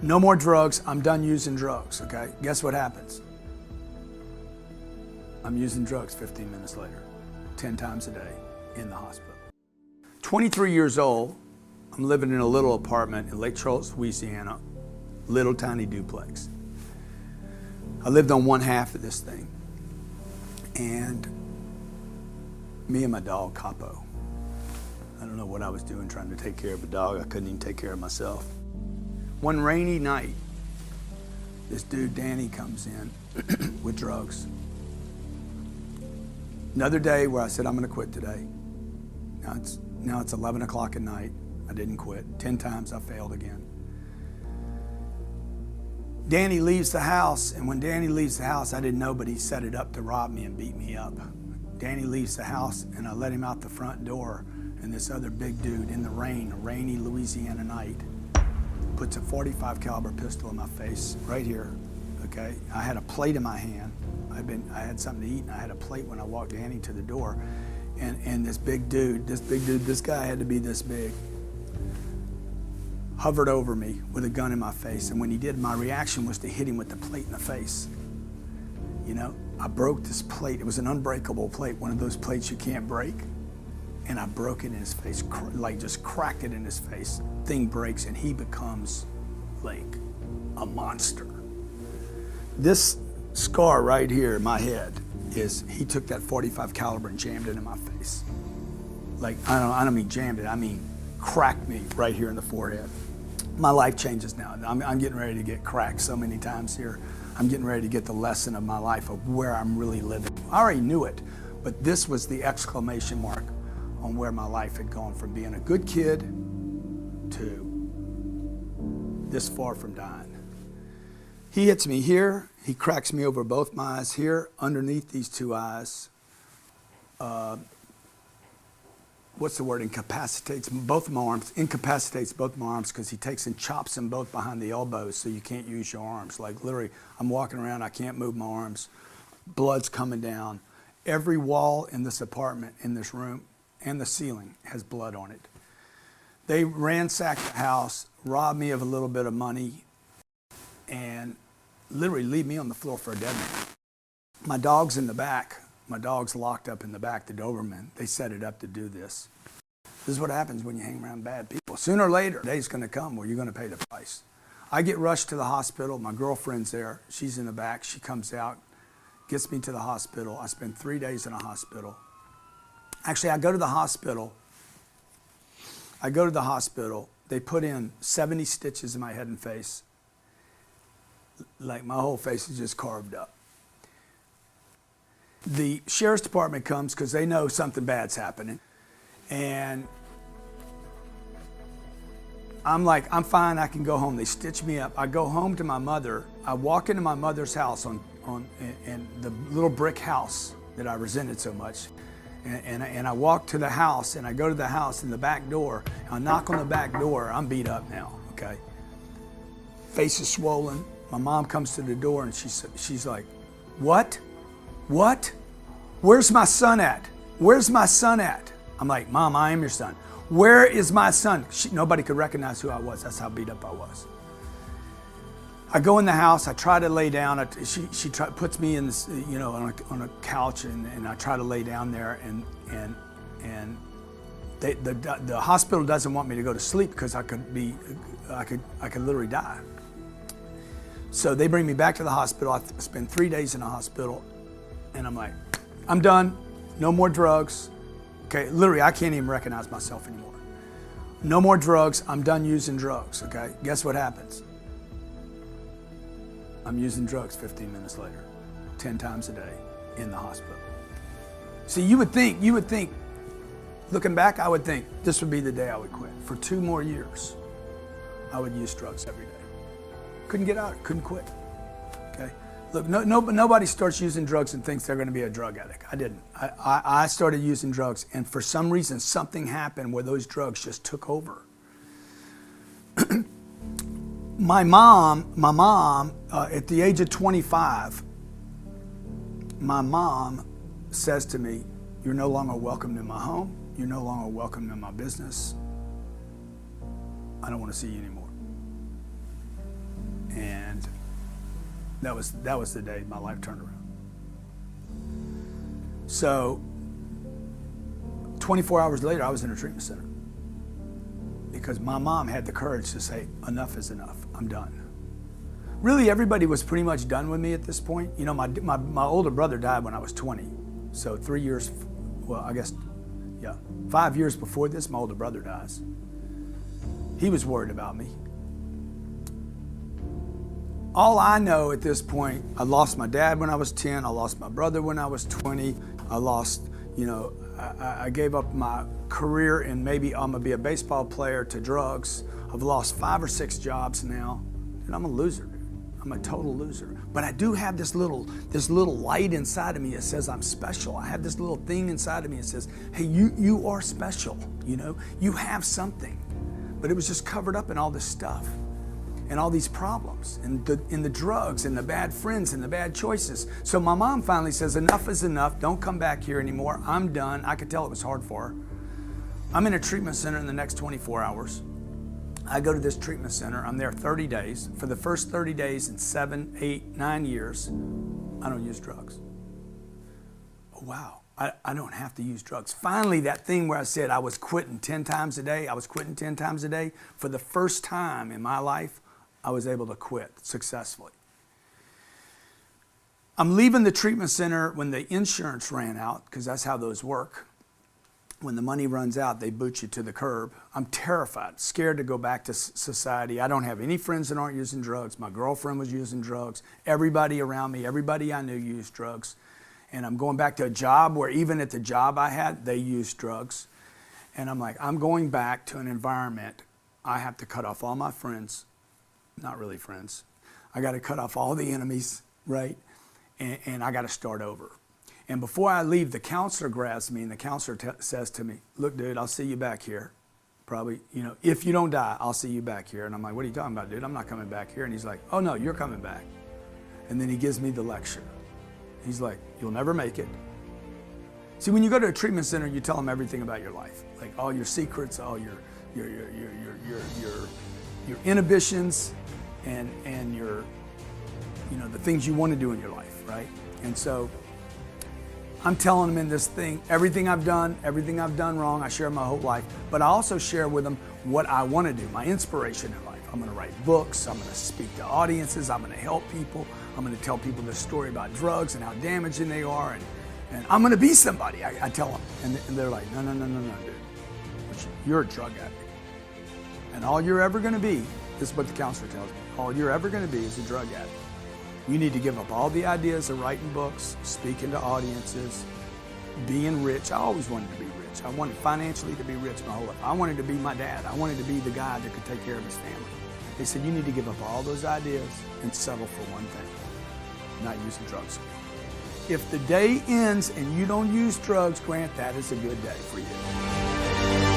No more drugs. I'm done using drugs, okay? Guess what happens? I'm using drugs 15 minutes later, 10 times a day in the hospital. 23 years old, I'm living in a little apartment in Lake Charles, Louisiana, little tiny duplex. I lived on one half of this thing. And me and my dog, Capo. I don't know what I was doing trying to take care of a dog. I couldn't even take care of myself. One rainy night, this dude, Danny, comes in with drugs. Another day where I said, I'm gonna quit today. Now it's 11 o'clock at night. I didn't quit. 10 times I failed again. Danny leaves the house, and when Danny leaves the house, I didn't know, but he set it up to rob me and beat me up. Danny leaves the house, and I let him out the front door, and this other big dude in the rain, a rainy Louisiana night, puts a .45 caliber pistol in my face, right here, okay? I had a plate in my hand. I had something to eat, and I had a plate when I walked Danny to the door, and this guy had to be this big, hovered over me with a gun in my face, and when he did, my reaction was to hit him with the plate in the face. You know, I broke this plate. It was an unbreakable plate, one of those plates you can't break, and I broke it in his face, like just cracked it in his face. Thing breaks, and he becomes like a monster. This scar right here in my head is, he took that .45 caliber and jammed it in my face. Like, I don't mean jammed it, I mean cracked me right here in the forehead. My life changes now. I'm getting ready to get cracked so many times here. I'm getting ready to get the lesson of my life of where I'm really living. I already knew it, but this was the exclamation mark on where my life had gone from being a good kid to this far from dying. He hits me here. He cracks me over both my eyes here, underneath these two eyes. What's the word, incapacitates both my arms, incapacitates both my arms, because he takes and chops them both behind the elbows so you can't use your arms. Like literally, I'm walking around, I can't move my arms. Blood's coming down. Every wall in this apartment, in this room, and the ceiling has blood on it. They ransacked the house, robbed me of a little bit of money, and literally leave me on the floor for a dead man. My dog's in the back. My dog's locked up in the back, the Doberman. They set it up to do this. This is what happens when you hang around bad people. Sooner or later, the day's gonna come where you're gonna pay the price. I get rushed to the hospital. My girlfriend's there. She's in the back. She comes out, gets me to the hospital. I spend 3 days in a hospital. Actually, I go to the hospital. They put in 70 stitches in my head and face. Like my whole face is just carved up. The sheriff's department comes because they know something bad's happening. And I'm like, I'm fine, I can go home. They stitch me up. I go home to my mother. I walk into my mother's house in the little brick house that I resented so much. And I walk to the house, and I go to the house in the back door. I knock on the back door. I'm beat up now, okay? Face is swollen. My mom comes to the door, and she's like, what? What? Where's my son at? Where's my son at? I'm like, Mom, I am your son. Where is my son? Nobody could recognize who I was. That's how beat up I was. I go in the house. I try to lay down. She puts me in this, you know, on a couch, and I try to lay down there. And the hospital doesn't want me to go to sleep because I could literally die. So they bring me back to the hospital. I spend 3 days in the hospital. And I'm like, I'm done, no more drugs. Okay, literally, I can't even recognize myself anymore. No more drugs, I'm done using drugs, okay? Guess what happens? I'm using drugs 15 minutes later, 10 times a day in the hospital. See, you would think, looking back, I would think this would be the day I would quit. For 2 more years, I would use drugs every day. Couldn't get out, couldn't quit, okay? Look, nobody starts using drugs and thinks they're going to be a drug addict. I didn't. I started using drugs, and for some reason, something happened where those drugs just took over. My mom, at the age of 25, my mom says to me, "You're no longer welcome in my home. You're no longer welcome in my business. I don't want to see you anymore." That was the day my life turned around. So 24 hours later, I was in a treatment center because my mom had the courage to say, enough is enough, I'm done. Really, everybody was pretty much done with me at this point. You know, my older brother died when I was 20. So 3 years, well, I guess, yeah, 5 years before this, my older brother dies. He was worried about me. All I know at this point, I lost my dad when I was 10, I lost my brother when I was 20, I lost, you know, I gave up my career and maybe I'm gonna be a baseball player to drugs. I've lost 5 or 6 jobs now, and I'm a loser, dude. I'm a total loser. But I do have this little light inside of me that says I'm special. I have this little thing inside of me that says, hey, you are special, you know? You have something. But it was just covered up in all this stuff and all these problems and in the drugs and the bad friends and the bad choices. So my mom finally says, enough is enough. Don't come back here anymore. I'm done. I could tell it was hard for her. I'm in a treatment center in the next 24 hours. I go to this treatment center. I'm there 30 days. For the first 30 days in 7, 8, 9 years, I don't use drugs. Oh, wow. I don't have to use drugs. Finally, that thing where I said I was quitting 10 times a day, for the first time in my life, I was able to quit successfully. I'm leaving the treatment center when the insurance ran out, because that's how those work. When the money runs out, they boot you to the curb. I'm terrified, scared to go back to society. I don't have any friends that aren't using drugs. My girlfriend was using drugs. Everybody around me, everybody I knew used drugs. And I'm going back to a job where even at the job I had, they used drugs. And I'm like, I'm going back to an environment. I have to cut off all my friends. Not really friends. I got to cut off all the enemies, right? And I got to start over. And before I leave, the counselor grabs me and the counselor says to me, look, dude, I'll see you back here. Probably, you know, if you don't die, I'll see you back here. And I'm like, what are you talking about, dude? I'm not coming back here. And he's like, oh no, you're coming back. And then he gives me the lecture. He's like, you'll never make it. See, when you go to a treatment center, you tell them everything about your life, like all your secrets, all your inhibitions, and your, you know, the things you want to do in your life, right? And so I'm telling them in this thing, everything I've done wrong, I share my whole life, but I also share with them what I want to do, my inspiration in life. I'm going to write books, I'm going to speak to audiences, I'm going to help people, I'm going to tell people the story about drugs and how damaging they are, and I'm going to be somebody, I tell them. And they're like, no, dude, you're a drug addict. And all you're ever going to be, this is what the counselor tells me, all you're ever going to be is a drug addict. You need to give up all the ideas of writing books, speaking to audiences, being rich. I always wanted to be rich. I wanted financially to be rich my whole life. I wanted to be my dad. I wanted to be the guy that could take care of his family. They said, you need to give up all those ideas and settle for one thing, not using drugs. If the day ends and you don't use drugs, Grant, that is a good day for you.